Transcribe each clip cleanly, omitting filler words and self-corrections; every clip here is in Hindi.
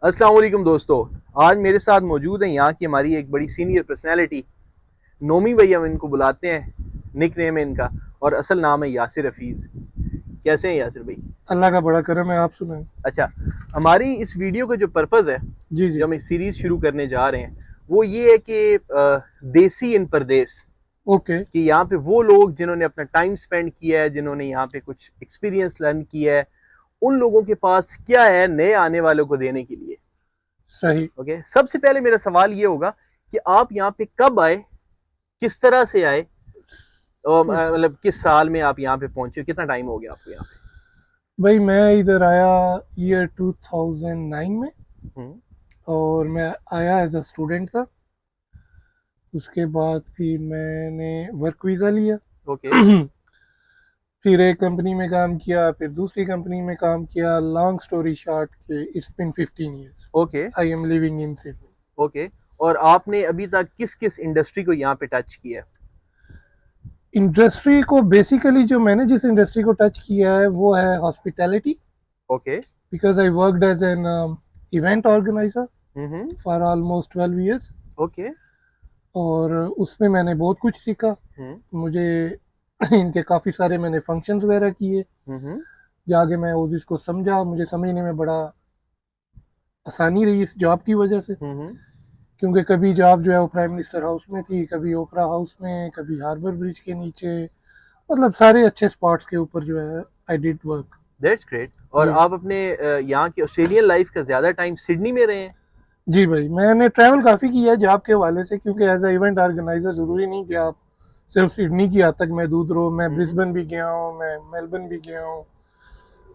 अस्सलाम वालेकुम दोस्तों। आज मेरे साथ मौजूद है यहाँ की हमारी एक बड़ी सीनियर पर्सनैलिटी नोमी भाई, हम इनको बुलाते हैं, निक नेम है इनका, और असल नाम है यासिर हफीज़। कैसे हैं यासिर भाई? अल्लाह का बड़ा करम है। आप सुनाएं। अच्छा, हमारी इस वीडियो का जो पर्पज़ है, जी जो जी। हम एक सीरीज़ शुरू करने जा रहे हैं, वो ये है कि देसी इन परदेस, ओके। कि यहाँ पे वो लोग जिन्होंने अपना टाइम स्पेंड किया है, जिन्होंने यहाँ पे कुछ एक्सपीरियंस लर्न किया है, उन लोगों के पास क्या है नए आने वालों को देने के लिए। सही। ओके, सबसे पहले मेरा सवाल ये होगा कि आप यहाँ पे कब आए, किस तरह से आए, और मतलब किस साल में आप यहाँ पे पहुंचे, कितना टाइम हो गया आपको यहाँ भाई मैं इधर आया ईयर 2009 में। पे? और मैं आया एज अ स्टूडेंट था। उसके बाद फिर मैंने वर्क वीज़ा लिया। ओके। फिर एक कंपनी में काम किया, फिर दूसरी कंपनी में काम किया। लॉन्ग स्टोरी शॉर्ट के it's been 15 years okay. I am living in Sydney. Okay. और आपने अभी तक किस किस इंडस्ट्री को यहाँ पे टच किया है? इंडस्ट्री को बेसिकली जो मैंने जिस इंडस्ट्री को टच किया है वो है hospitality. Okay. Because I worked as an event organiser hmm. For almost 12 years। Okay. और उसमें मैंने बहुत कुछ सीखा। हम्म। मुझे इनके काफ़ी सारे मैंने फंक्शंस वगैरह किए। हम्म। जाके मैं उस इसको समझा, मुझे समझने में बड़ा आसानी रही इस जॉब की वजह से। हम्म। क्योंकि कभी जॉब जो है वो प्राइम मिनिस्टर हाउस में थी, कभी ओपरा हाउस में, कभी हार्बर ब्रिज के नीचे। मतलब सारे अच्छे स्पॉट्स के ऊपर जो है I did work. That's great. और जी आप अपने यहाँ की ऑस्ट्रेलियन लाइफ का ज्यादा टाइम सिडनी में रहे हैं? जी भाई, मैंने ट्रैवल काफ़ी किया है जॉब के हवाले से, क्योंकि एज अ इवेंट ऑर्गेनाइजर ज़रूरी नहीं कि आप सिर्फ सिडनी की हद तक महदूद रहो। मैं हम्म। ब्रिस्बेन भी गया हूँ, मैं मेलबर्न भी गया हूँ।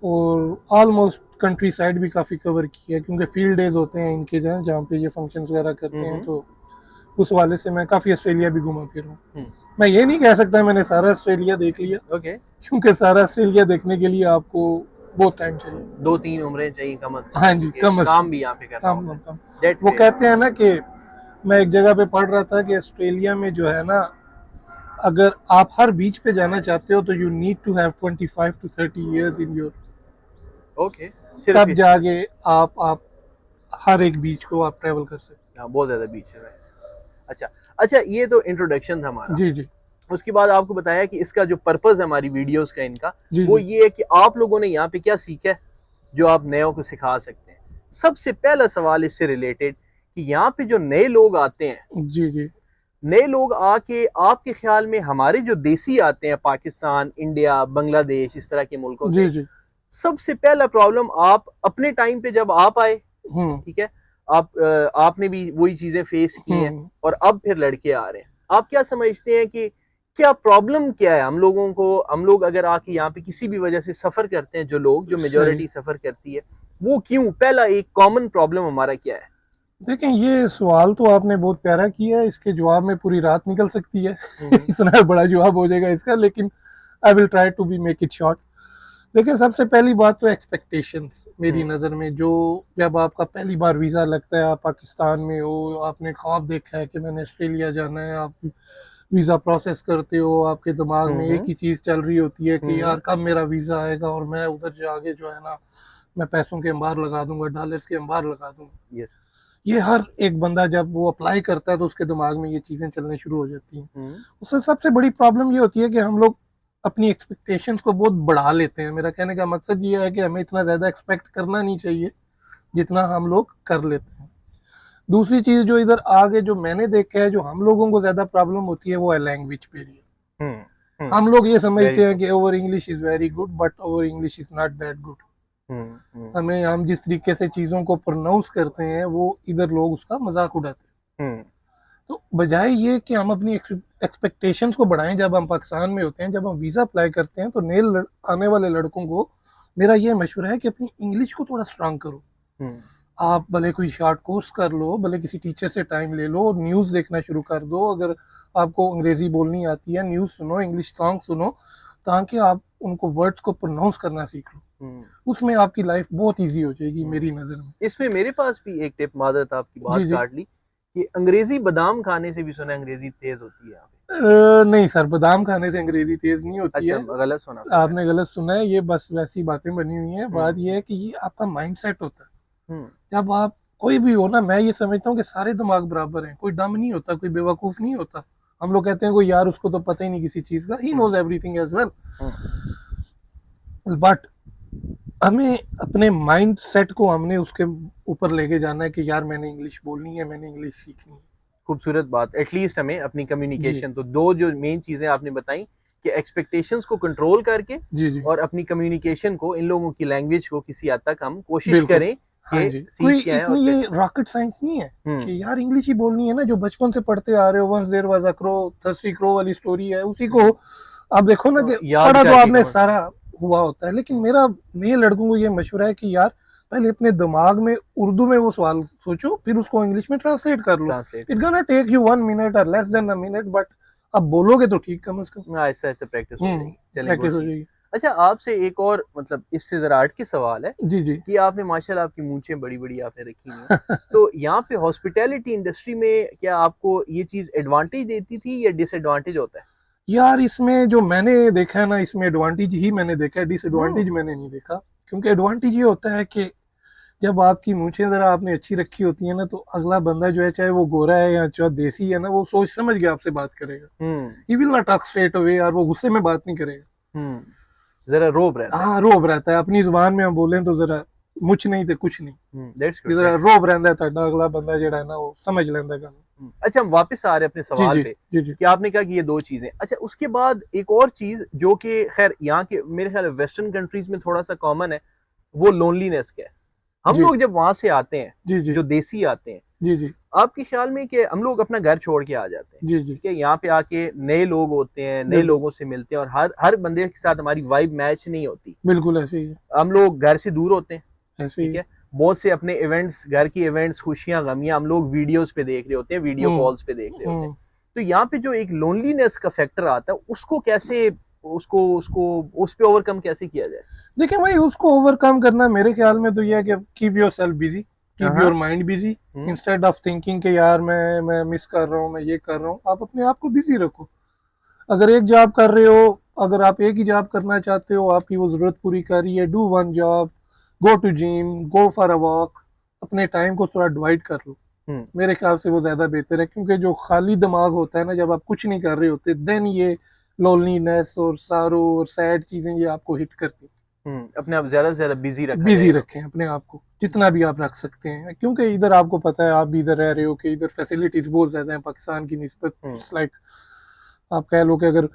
और ऑलमोस्ट कंट्री साइड भी काफ़ी कवर किया है, क्योंकि फील्ड डेज होते हैं इनके जहाँ जहाँ पे ये फंक्शंस वगैरह करते हैं। हम्म। तो उस वाले से मैं काफ़ी ऑस्ट्रेलिया भी घूमा फिरा हूँ। हम्म। मैं ये नहीं कह सकता मैंने सारा ऑस्ट्रेलिया देख लिया, ओके। क्योंकि सारा ऑस्ट्रेलिया देखने के लिए आपको बहुत टाइम चाहिए। 2-3 उम्रें चाहिए कम अज कम, हाँ जी, क्योंकि कम अज काम कम। भी यहाँ पे करना कम होता कम है। कम। दैट्स वो ग्रेट। कहते हैं ना कि मैं एक जगह पे पढ़ रहा था कि ऑस्ट्रेलिया में जो है ना, अगर आप हर बीच पे जाना चाहते हो तो you need to have 25 to 30 years in your. Okay. सिर्फ तब इसलिए? जाके आप हर एक बीच को आप ट्रैवल कर सकते हाँ, बहुत ज्यादा बीच है। अच्छा। अच्छा, ये तो इंट्रोडक्शन था हैं। हमारा। जी जी। उसके बाद आपको बताया कि इसका जो पर्पस है हमारी वीडियोस का, इनका जी वो जी। ये है कि आप लोगों ने यहाँ पे क्या सीखा है जो आप नयों को सिखा सकते हैं। सबसे पहला सवाल इससे रिलेटेड कि यहाँ पे जो नए लोग आते हैं, जी जी। नए लोग आके आपके ख्याल में हमारे जो देसी आते हैं पाकिस्तान, इंडिया, बांग्लादेश, इस तरह के मुल्कों जी से, जी। सबसे पहला प्रॉब्लम आप अपने टाइम पे जब आप आए, हम्म ठीक है, आपने भी वही चीजें फेस की हैं, हम्म। और अब फिर लड़के आ रहे हैं। आप क्या समझते हैं कि क्या प्रॉब्लम क्या है हम लोगों को? हम लोग अगर आके यहाँ पे किसी भी वजह से सफर करते हैं, जो लोग, जो सही। मेजोरिटी सफर करती है, वो क्यों? पहला एक कॉमन प्रॉब्लम हमारा क्या है? देखें, ये सवाल तो आपने बहुत प्यारा किया है, इसके जवाब में पूरी रात निकल सकती है। हम्म। इतना बड़ा जवाब हो जाएगा इसका, लेकिन I will try to be make it short. देखिए, सबसे पहली बात तो एक्सपेक्टेशंस मेरी हम्म। नज़र में। जो जब आपका पहली बार वीज़ा लगता है, आप पाकिस्तान में हो, आपने ख्वाब देखा है कि मैंने ऑस्ट्रेलिया जाना है, आप वीज़ा प्रोसेस करते हो, आपके दिमाग में एक हम्म। ही चीज़ चल रही होती है कि हम्म। यार कब मेरा वीज़ा आएगा और मैं उधर जाके जो है ना, मैं पैसों के अंबार लगा दूंगा, डॉलर्स के अंबार लगा दूंगा। यस। ये हर एक बंदा जब वो अप्लाई करता है तो उसके दिमाग में ये चीज़ें चलने शुरू हो जाती हैं। हम्म। उससे सबसे बड़ी प्रॉब्लम ये होती है कि हम लोग अपनी एक्सपेक्टेशंस को बहुत बढ़ा लेते हैं। मेरा कहने का मकसद ये है कि हमें इतना ज़्यादा एक्सपेक्ट करना नहीं चाहिए जितना हम लोग कर लेते हैं। दूसरी चीज़ जो इधर आगे जो मैंने देखा है, जो हम लोगों को ज़्यादा प्रॉब्लम होती है, वो है लैंग्वेज बैरियर। हम्म। हम्म। हम लोग ये वेरी समझते हैं ट्रू। कि over English is very good, but over English is not that good. Hmm. हम जिस तरीके से चीज़ों को प्रोनाउंस करते हैं, वो इधर लोग उसका मजाक उड़ाते हैं। हम्म। तो बजाय ये कि हम अपनी एक्सपेक्टेशंस को बढ़ाएं, जब हम पाकिस्तान में होते हैं, जब हम वीज़ा अप्लाई करते हैं, तो आने वाले लड़कों को मेरा ये मशवरा है कि अपनी इंग्लिश को थोड़ा स्ट्रांग करो। हम्म। आप भले कोई शॉर्ट कोर्स कर लो, भले किसी टीचर से टाइम ले लो, न्यूज़ देखना शुरू कर दो। अगर आपको अंग्रेज़ी बोलनी आती है, न्यूज़ सुनो, इंग्लिश सॉन्ग सुनो, ताकि आप उनको वर्ड्स को प्रोनाउंस करना सीख लो। हम्म। उसमें आपकी लाइफ बहुत ईजी हो जाएगी हम्म। मेरी नज़र में। इसमें मेरे पास भी एक टिप, मादरत आपकी जी बात जी। काट ली, कि अंग्रेजी बादाम खाने से भी सुना है अंग्रेजी तेज होती है यहाँ पे। नहीं सर, बादाम खाने से अंग्रेजी तेज नहीं होती अच्छा, है। गलत सुना फिर मैंने। आपने गलत सुना है, ये बस वैसी बातें बनी हुई हैं। बात हम्म। ये है कि ये आपका माइंड सेट होता है। जब आप कोई भी हो ना, मैं ये समझता हूँ कि सारे दिमाग बराबर हैं, कोई डम नहीं होता, कोई बेवकूफ नहीं होता। हम लोग कहते हैं कोई यार उसको तो पता ही नहीं किसी चीज का, he knows everything as well, but हमें अपने माइंड सेट को हमने उसके ऊपर लेके जाना है कि यार मैंने इंग्लिश बोलनी है, मैंने इंग्लिश सीखनी है। खूबसूरत बात। एटलीस्ट हमें अपनी जी कम्युनिकेशन, तो दो जो मेन चीजें आपने बताई कि एक्सपेक्टेशंस को कंट्रोल करके जी जी और अपनी कम्युनिकेशन को, इन लोगों की लैंग्वेज को किसी हद तक हम कोशिश बिल्कुल। करें हाँ कि जी, कोई सीख के आए और इतनी फिर। ये रॉकेट साइंस नहीं है हम्म। कि यार इंग्लिश ही बोलनी है ना, जो बचपन से पढ़ते आ रहे हो, once there was a crow, thirsty crow वाली स्टोरी है, उसी को आप देखो ना कि याद पढ़ा तो करके आपने कम। सारा हुआ होता है। लेकिन मेरा नए लड़कों को ये मशवरा है कि यार पहले अपने दिमाग में उर्दू में वो सवाल सोचो, फिर उसको इंग्लिश में ट्रांसलेट कर लो। Translate it gonna take you 1 minute और less than a minute, but अब बोलोगे तो ठीक, कम से कम ऐसे ऐसे प्रैक्टिस हो जाएगी। चलें, गुड प्रैक्टिस हो सी। जाएगी। अच्छा, आपसे एक और मतलब इससे जरा हट के सवाल है जी जी कि आपने माशाल्लाह आपकी मूंछें बड़ी बड़ी आपने रखी हुई हैं, तो यहाँ पे हॉस्पिटैलिटी इंडस्ट्री में क्या आपको ये चीज एडवांटेज देती थी या डिसएडवांटेज होता है? यार इसमें जो मैंने देखा है ना, इसमें एडवांटेज ही मैंने देखा है, डिसएडवांटेज हम्म। मैंने नहीं देखा। क्योंकि एडवांटेज ये होता है कि जब आपकी मूछें जरा आपने अच्छी रखी होती है ना, तो अगला बंदा जो है, चाहे वो गोरा है या चाहे देसी है ना, वो सोच समझ के आपसे बात करेगा। Hmm. He will not talk straight away, यार वो गुस्से में बात नहीं करेगा। जरा रोब रहता है। हाँ, रोब रहता है। अपनी जुबान में हम बोलें तो जरा मुछ नहीं थे कुछ नहीं, दैट्स ये गुड, जरा दैट्स रोब रहता है, ताड़ा अगला बंदा जेड़ा है ना वो समझ लेंदा गल। गुड। अच्छा, हम वापस आ रहे हैं अपने जी सवाल जी पे जी जी कि आपने कहा कि ये दो चीजें। अच्छा, उसके बाद एक और चीज जो कि खैर यहाँ के मेरे ख्याल वेस्टर्न कंट्रीज में थोड़ा सा कॉमन है, वो लोनलीनेस का है। हम जी लोग जब वहां से आते हैं, जी जी जो देसी आते हैं, जी जी आपके ख्याल में कि हम लोग अपना घर छोड़ के आ जाते हैं, जी जी ठीक है, यहाँ पे आके नए लोग होते हैं, नए बिल्कुल लोगों से मिलते हैं और हर हर बंदे के साथ हमारी वाइब मैच नहीं होती। बिल्कुल ऐसे ही है, हम लोग घर से दूर होते हैं, ऐसे ही ठीक है। है, बहुत से अपने इवेंट्स, घर की इवेंट्स, खुशियां गमियां हम लोग वीडियोस पे देख रहे होते हैं, वीडियो हम्म कॉल्स पे देख रहे होते हैं। हम्म तो यहाँ पे जो एक लोनलीनेस का फैक्टर आता है, उसको कैसे, उसको उसको उस पे ओवरकम कैसे किया जाए? देखिए भाई, उसको ओवरकम करना मेरे ख्याल में तो यह है कि keep yourself busy, keep हाँ। Your mind busy. Hmm. Instead of thinking कि यार मैं मिस कर रहा हूँ, मैं ये कर रहा हूँ, आप अपने आप को बिजी रखो। अगर एक जॉब कर रहे हो, अगर आप एक ही जॉब करना चाहते हो, आपकी वो जरूरत पूरी कर रही है, do one job, go to gym, go for a walk, अपने टाइम को थोड़ा डिवाइड कर लो। हम्म। मेरे ख्याल से वो ज्यादा बेहतर है, क्योंकि जो खाली दिमाग होता है ना, जब आप कुछ नहीं कर रहे होते, देन ये लोनलीनेस और सारो और सैड चीजें ये आपको हिट करती। अपने आप ज्यादा से ज्यादा बिजी रखा बिजी जाए यहाँ पे। रखें अपने आप को, जितना भी आप रख सकते हैं, क्योंकि इधर आपको पता है, आप भी इधर रह रहे हो कि इधर फैसिलिटीज बहुत ज्यादा है पाकिस्तान की निस्बत। हम्म। इट्स लाइक आप कह लो कि अगर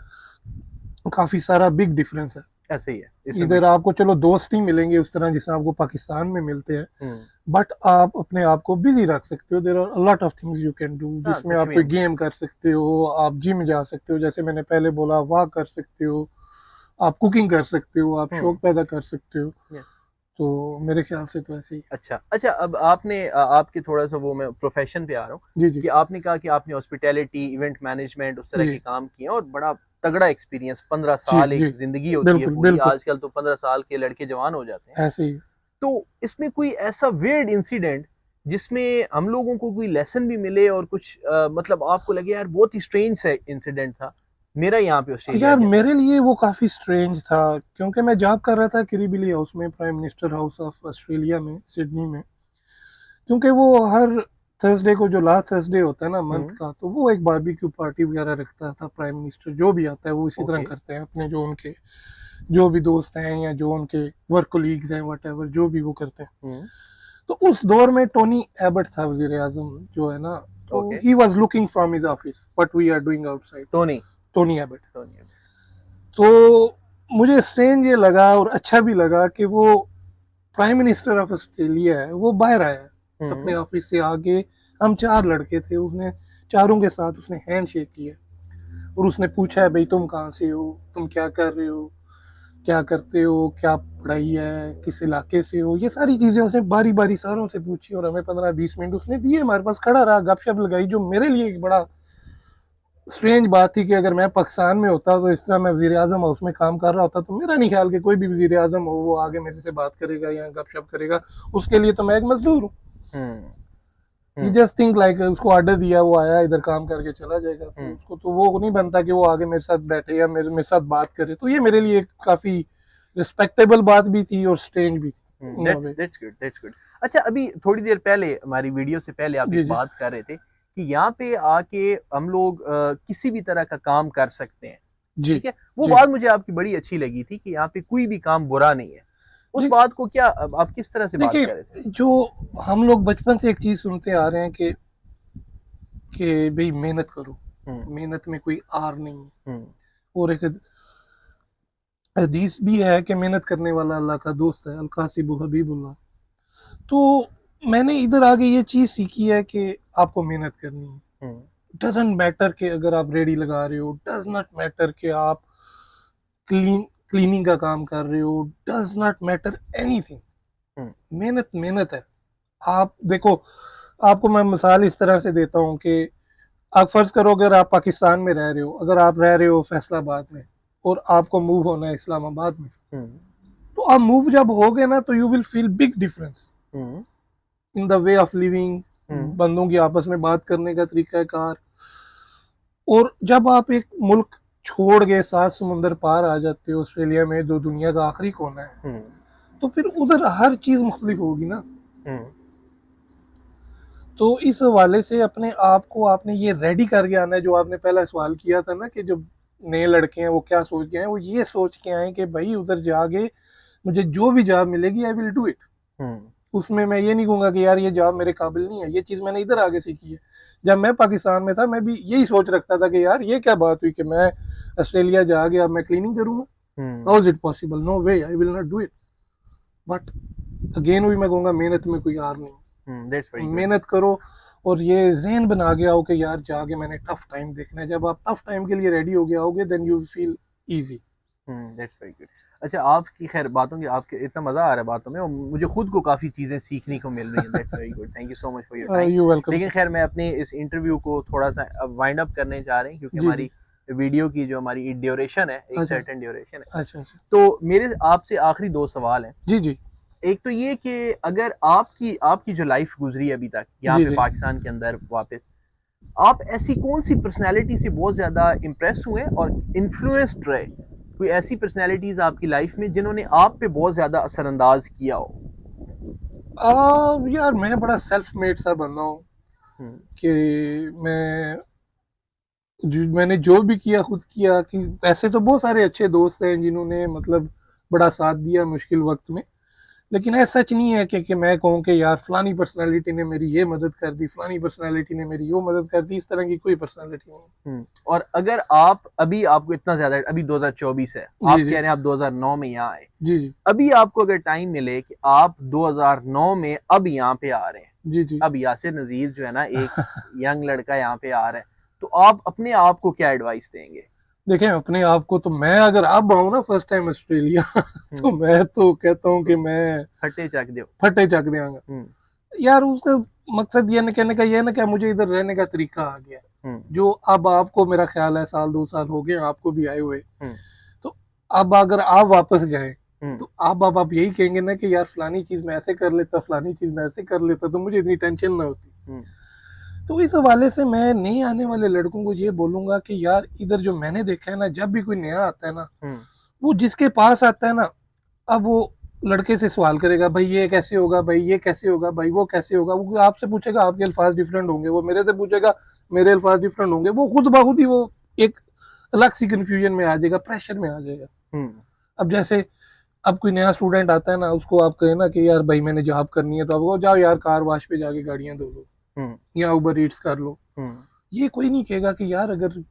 काफी सारा बिग डिफरेंस है। ऐसे ही है इसमें भी। इधर आपको चलो दोस्त नहीं मिलेंगे उस तरह जिससे आपको पाकिस्तान में मिलते हैं, हम्म। बट आप अपने आप को बिजी रख सकते हो। There are lot of things you can do, हाँ, जिसमें कुछ आप भी कोई हम। गेम कर सकते हो, आप जिम जा सकते हो, जैसे मैंने पहले बोला, वॉक कर सकते हो, आप कुकिंग कर सकते हो, आप हम्म। शौक पैदा कर सकते हो। yes। तो मेरे ख्याल से तो ऐसे ही। अच्छा अच्छा, अब आपने आपके थोड़ा सा वो, मैं प्रोफेशन पे आ रहा हूँ जी जी कि आपने कहा कि आपने हॉस्पिटैलिटी, इवेंट मैनेजमेंट, उस तरह के जी काम किए हैं और बड़ा तगड़ा एक्सपीरियंस, 15 साल जी एक जिंदगी होती है बिल्कुल पूरी, बिल्कुल आजकल तो 15 साल के लड़के जवान हो जाते हैं। ऐसे ही। तो इसमें कोई ऐसा वियर्ड इंसिडेंट जिसमें हम लोगों को कोई लेसन भी मिले और कुछ मतलब आपको लगे यार बहुत ही स्ट्रेंज सा इंसिडेंट था मेरा यहाँ पे ऑस्ट्रेलिया यार के अंदर? मेरे लिए वो काफी स्ट्रेंज था, क्योंकि मैं जॉब कर रहा था किरीबिली हाउस में, prime minister house of Australia में, सिडनी में। क्योंकि वो हर थर्सडे को, जो लास्ट थर्सडे होता है ना मंथ हम्म। का, तो वो एक बारबेक्यू पार्टी वगैरह रखता था। प्राइम मिनिस्टर जो भी आता है वो इसी तरह ओके। करते हैं, अपने जो उनके जो भी दोस्त हैं या जो उनके वर्क कोलीग्स हैं, वट एवर, जो भी वो करते हैं। हम्म। तो उस दौर में टोनी एबट था वजीर आजम जो है ना, तो okay. He was looking from his office what we are doing outside. Tony. Tony Abbott. Tony. तो मुझे स्ट्रेंज ये लगा और अच्छा भी लगा कि वो प्राइम मिनिस्टर ऑफ ऑस्ट्रेलिया है, वो बाहर आया अपने हम्म। ऑफिस से आगे। हम 4 लड़के थे, उसने चारों के साथ उसने हैंड शेक किया और उसने पूछा है भाई तुम कहाँ से हो, तुम क्या कर रहे हो, क्या करते हो, क्या पढ़ाई है, किस इलाके से हो, ये सारी चीजें उसने बारी बारी सारों से पूछी और हमें 15-20 मिनट उसने दिए, हमारे पास खड़ा रहा, गपशप लगाई। जो मेरे लिए एक बड़ा स्ट्रेंज बात थी कि अगर मैं पाकिस्तान में होता तो इस तरह मैं वजीर आजम हाउस में काम कर रहा होता, तो मेरा नहीं ख्याल कि कोई भी वजीर आजम हो वो आगे मेरे से बात करेगा या गपशप करेगा। उसके लिए तो मैं एक मजदूर हूँ। Hmm. You hmm. Just think like उसको ऑर्डर दिया, वो आया इधर काम करके चला जाएगा, तो हम्म। उसको तो वो नहीं बनता कि वो आगे मेरे साथ बैठे या मेरे साथ बात करे। तो ये मेरे लिए एक काफी रिस्पेक्टेबल बात भी थी और स्ट्रेंज भी थी। That's good, that's good. अच्छा, अभी थोड़ी देर पहले हमारी वीडियो से पहले आप जी एक जी बात कर रहे थे कि यहाँ पे आके हम लोग किसी भी तरह का काम कर सकते हैं, जी ठीक है। वो जी बात मुझे आपकी बड़ी अच्छी लगी थी कि यहाँ पे कोई भी काम बुरा नहीं है। उस जी। बात को क्या आप किस तरह से बात देखिए, कर रहे थे? जो हम लोग बचपन से एक चीज सुनते आ रहे हैं कि भाई मेहनत करो, हम्म मेहनत में कोई आर नहीं है। हम्म और एक हदीस भी है कि मेहनत करने वाला अल्लाह का दोस्त है, अलकासिबु हबीबुल्लाह। तो मैंने इधर आगे ये चीज सीखी है कि आपको मेहनत करनी है। हम्म डजेंट मैटर कि अगर आप रेडी लगा रहे हो, डज नॉट मैटर कि आप क्लीनिंग का काम कर रहे हो, डज नॉट मैटर एनीथिंग। हम्म मेहनत मेहनत है। आप देखो, आपको मैं मिसाल इस तरह से देता हूँ कि आप फर्ज करो अगर आप पाकिस्तान में रह रहे हो, अगर आप रह रहे हो फैसलाबाद में और आपको मूव होना है इस्लामाबाद में, हम्म तो आप मूव जब हो गए ना, तो you will feel big difference hmm in the way of living, hmm बंदों की आपस में बात करने का तरीका कार। और जब आप एक मुल्क छोड़ के 7 समुंदर पार आ जाते हो ऑस्ट्रेलिया में, जो दुनिया का आखिरी कोना है, हम्म तो फिर उधर हर चीज मुख्तलिफ होगी ना। हम्म तो इस हवाले से अपने आप को आपने ये रेडी करके आना है। जो आपने पहला सवाल किया था ना कि जो नए लड़के हैं वो क्या सोच के आए, वो ये सोच के आए कि भाई उधर जाके मुझे जो भी जॉब मिलेगी आई विल डू इट। हम्म उसमें मैं ये नहीं कहूंगा कि यार ये जॉब मेरे काबिल नहीं है। ये चीज मैंने इधर आगे सीखी है। जब मैं पाकिस्तान में था, मैं भी यही सोच रखता था कि यार ये क्या बात हुई कि मैं ऑस्ट्रेलिया जाके अब मैं क्लीनिंग करूंगा, hmm how is it possible, no way, I will not do it. But again भी मैं कहूंगा मेहनत में कोई हार दैट्स वेरी नहीं। गुड। मेहनत करो और ये ज़हन बना के आओ कि यार जाके मैंने टफ टाइम देखना है। जब आप टफ टाइम के लिए रेडी हो गए आओगे, then you feel easy. That's very good. अच्छा, आपकी खैर बातों की आपके इतना मजा आ रहा है बातों में, और मुझे खुद को काफी चीजें सीखने को मिल रही हैं। That's very good, thank you so much for your time. You welcome लेकिन सर। खैर मैं अपने इस इंटरव्यू को थोड़ा सा वाइंड अप करने जा रहे हैं, क्योंकि जी जी। हमारी वीडियो की जो हमारी ड्यूरेशन है, एक अच्छा सर्टेन ड्यूरेशन है। अच्छा अच्छा। तो मेरे आपसे आखिरी दो सवाल हैं। जी जी एक तो ये कि अगर आपकी आपकी जो लाइफ गुजरी है अभी तक यहाँ जी पे जी। पाकिस्तान के अंदर वापस, आप ऐसी कौन सी पर्सनैलिटी से बहुत ज्यादा इम्प्रेस हुए और इन्फ्लुएंस्ड रहे? कोई ऐसी पर्सनैलिटीज आपकी लाइफ में जिन्होंने आप पे बहुत ज्यादा असरअंदाज किया हो? यार मैं बड़ा सेल्फ मेड सा बंदा हूँ हम्म कि मैंने जो भी किया खुद किया। कि ऐसे तो बहुत सारे अच्छे दोस्त हैं जिन्होंने मतलब बड़ा साथ दिया मुश्किल वक्त में, लेकिन ऐसा सच नहीं है कि मैं कहूँ कि यार फलानी पर्सनालिटी ने मेरी ये मदद कर दी, फलानी पर्सनालिटी ने मेरी वो मदद कर दी। इस तरह की कोई पर्सनालिटी नहीं। और अगर आप अभी आपको इतना ज्यादा, अभी 2024 है, आप जी कह जी रहे हैं आप 2009 में यहाँ आए, जी जी अभी आपको अगर टाइम मिले कि आप 2009 में अब यहाँ पे आ रहे हैं, जी जी। अब यासिर नजीर जो है ना, एक यंग लड़का यहाँ पे आ रहा है, तो आप अपने आप को क्या एडवाइस देंगे? देखें, अपने आप को तो मैं अगर अब आऊँ ना फर्स्ट टाइम ऑस्ट्रेलिया तो मैं तो कहता हूँ कि मैं फटे चक दो। फटे चक देंगे हम्म यार। उसका मकसद ये न कहने का ये ना कि मुझे इधर रहने का तरीका आ गया। हम्म जो अब आपको मेरा ख्याल है 1-2 साल हो गए आपको भी आए हुए, हम्म तो अब अगर आप वापस जाएं, हम्म तो आप यही कहेंगे ना कि यार फलानी चीज मैं ऐसे कर लेता, फलानी चीज मैं ऐसे कर लेता, तो मुझे इतनी टेंशन ना होती। हम्म तो इस हवाले से मैं नए आने वाले लड़कों को ये बोलूंगा कि यार इधर जो मैंने देखा है ना, जब भी कोई नया आता है ना, हम्म वो जिसके पास आता है ना, अब वो लड़के से सवाल करेगा, भाई ये कैसे होगा, भाई ये कैसे होगा, भाई वो कैसे होगा। वो आपसे पूछेगा, आपके अल्फाज डिफरेंट होंगे। वो मेरे से पूछेगा, मेरे अल्फाज डिफरेंट होंगे। वो खुद ब खुद ही वो एक अलग सी कंफ्यूजन में आ जाएगा, प्रेशर में आ जाएगा। हम्म अब जैसे अब कोई नया स्टूडेंट आता है ना, उसको आप कहें ना कि यार भाई मैंने जॉब करनी है, तो आप वो जाओ यार कार वाश पे जाके गाड़ियां धो लो हम्म या उबर ईट्स कर लो। हम्म ये कोई नहीं कहेगा कि यार अगर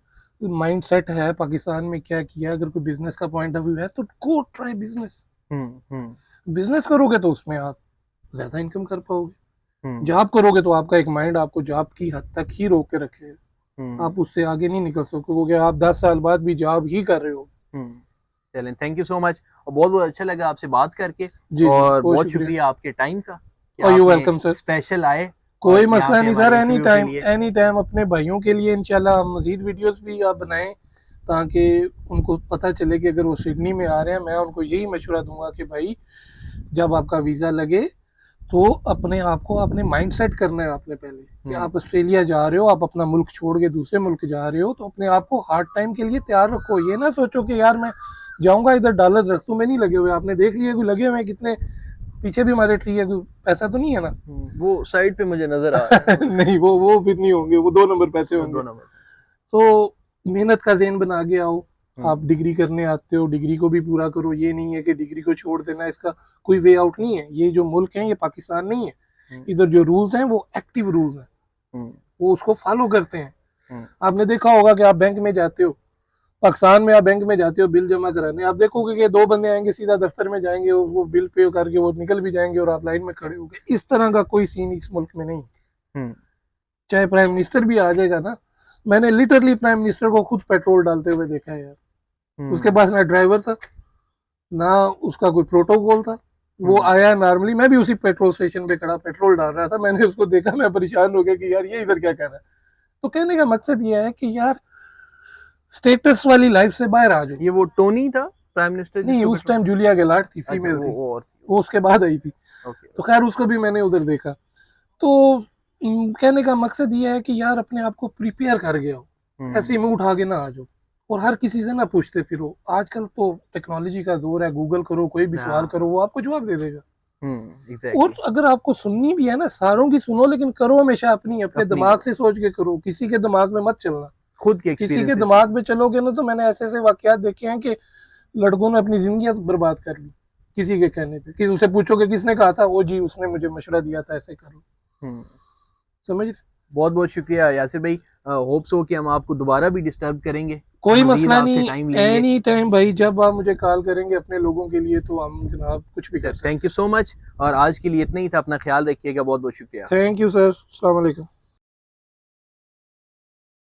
माइंड सेट है पाकिस्तान में क्या किया, अगर कोई बिजनेस का पॉइंट ऑफ व्यू है तो गो ट्राई बिजनेस। हम्म बिजनेस करोगे तो उसमें आप ज्यादा इनकम कर पाओगे। हम्म जॉब करोगे तो आपका एक माइंड आपको जॉब की हद तक ही रोक के रखेगा। हम्म आप उससे आगे नहीं निकल सकोगे। आप 10 साल बाद भी जॉब ही कर रहे हो। हम्म। चलें, थैंक यू सो मच, और बहुत बहुत अच्छा लगा आपसे बात करके, जी जी, और बहुत बहुत शुक्रिया। शुक्रिया आपके टाइम का कि और यू आपने वेलकम सर। स्पेशल आए और कोई यहाँ मसला पे नहीं सर, हमारे इंटरव्यू के लिए। एनी टाइम अपने भाइयों के लिए इंशाल्लाह हम मजीद वीडियोस भी आप बनाएं, ताकि उनको पता चले कि अगर वो सिडनी में आ रहे हैं। मैं उनको यही मशवरा दूंगा कि भाई जब आपका वीज़ा लगे तो अपने आप को अपने माइंड सेट करना है आपने पहले कि आप ऑस्ट्रेलिया जा रहे हो, आप अपना मुल्क छोड़ के दूसरे मुल्क जा रहे हो, तो अपने आप को हार्ड टाइम के लिए तैयार रखो। ये ना सोचो कि यार मैं जाऊंगा इधर डॉलर रख, तो में नहीं लगे हुए। आपने देख लिया कि लगे हुए कितने पीछे भी हमारे ट्री है, कोई पैसा तो नहीं है ना? वो साइड पे मुझे नजर आ रहा है। नहीं, वो फिर नहीं होंगे, वो 2 नंबर पैसे होंगे। 2 नंबर। तो मेहनत का ज़ेन बना के आओ। हम्म। आप डिग्री करने आते हो, डिग्री को भी पूरा करो। ये नहीं है कि डिग्री को छोड़ देना, इसका कोई वे आउट नहीं है। ये जो मुल्क है, ये पाकिस्तान नहीं है। इधर जो रूल्स हैं वो एक्टिव रूल्स हैं, वो उसको फॉलो करते हैं। आपने देखा होगा कि आप बैंक में जाते हो, पाकिस्तान में आप बैंक में जाते हो बिल जमा कराने, आप देखोगे कि 2 बंदे आएंगे, सीधा दफ्तर में जाएंगे, वो बिल पे करके वो निकल भी जाएंगे और आप लाइन में खड़े होगे। इस तरह का कोई सीन इस मुल्क में नहीं है। चाहे प्राइम मिनिस्टर भी आ जाएगा ना, मैंने लिटरली प्राइम मिनिस्टर को खुद पेट्रोल डालते हुए देखा है यार। उसके पास ना ड्राइवर था, ना उसका कोई प्रोटोकॉल था। वो आया नॉर्मली, मैं भी उसी पेट्रोल स्टेशन पे खड़ा पेट्रोल डाल रहा था, मैंने उसको देखा, मैं परेशान हो गया कि यार ये इधर क्या कर रहा है। तो कहने का मकसद ये है कि यार स्टेटस वाली लाइफ से बाहर आ जाओ। ये वो टोनी था प्राइम मिनिस्टर? नहीं, उस टाइम जूलिया गिलार्ड थी, फीमेल थी, वो उसके बाद आई थी। तो खैर उसको भी मैंने उधर देखा। तो कहने का मकसद ये है कि यार अपने आप को प्रिपेयर कर गया हो, ऐसे ही मुंह उठा के ना आ जाओ और हर किसी से ना पूछते फिरो। आजकल तो टेक्नोलॉजी का दौर है, गूगल करो, कोई भी सवाल करो, वो आपको जवाब दे देगा। और अगर आपको सुननी भी है ना, सारों की सुनो, लेकिन करो हमेशा अपने दिमाग से सोच के करो, किसी के दिमाग में मत चलना। खुद के किसी के दिमाग में चलोगे ना, तो मैंने ऐसे ऐसे वाकयात देखे हैं कि लड़कों ने अपनी जिंदगी बर्बाद कर ली किसी के कहने पे। कि उसे पूछोगे किसने कहा था, वो जी उसने मुझे मशवरा दिया था, ऐसे करो। समझ? बहुत बहुत शुक्रिया यासिर भाई। होप्स हो कि हम आपको दोबारा भी डिस्टर्ब करेंगे, कोई मसला नहीं, एनी टाइम भाई, जब आप मुझे कॉल करेंगे अपने लोगों के लिए तो हम जनाब कुछ भी कर सकते हैं। Thank you so much. और आज के लिए इतना ही था, अपना ख्याल रखिएगा, बहुत बहुत शुक्रिया। थैंक यू सर, अस्सलाम वालेकुम।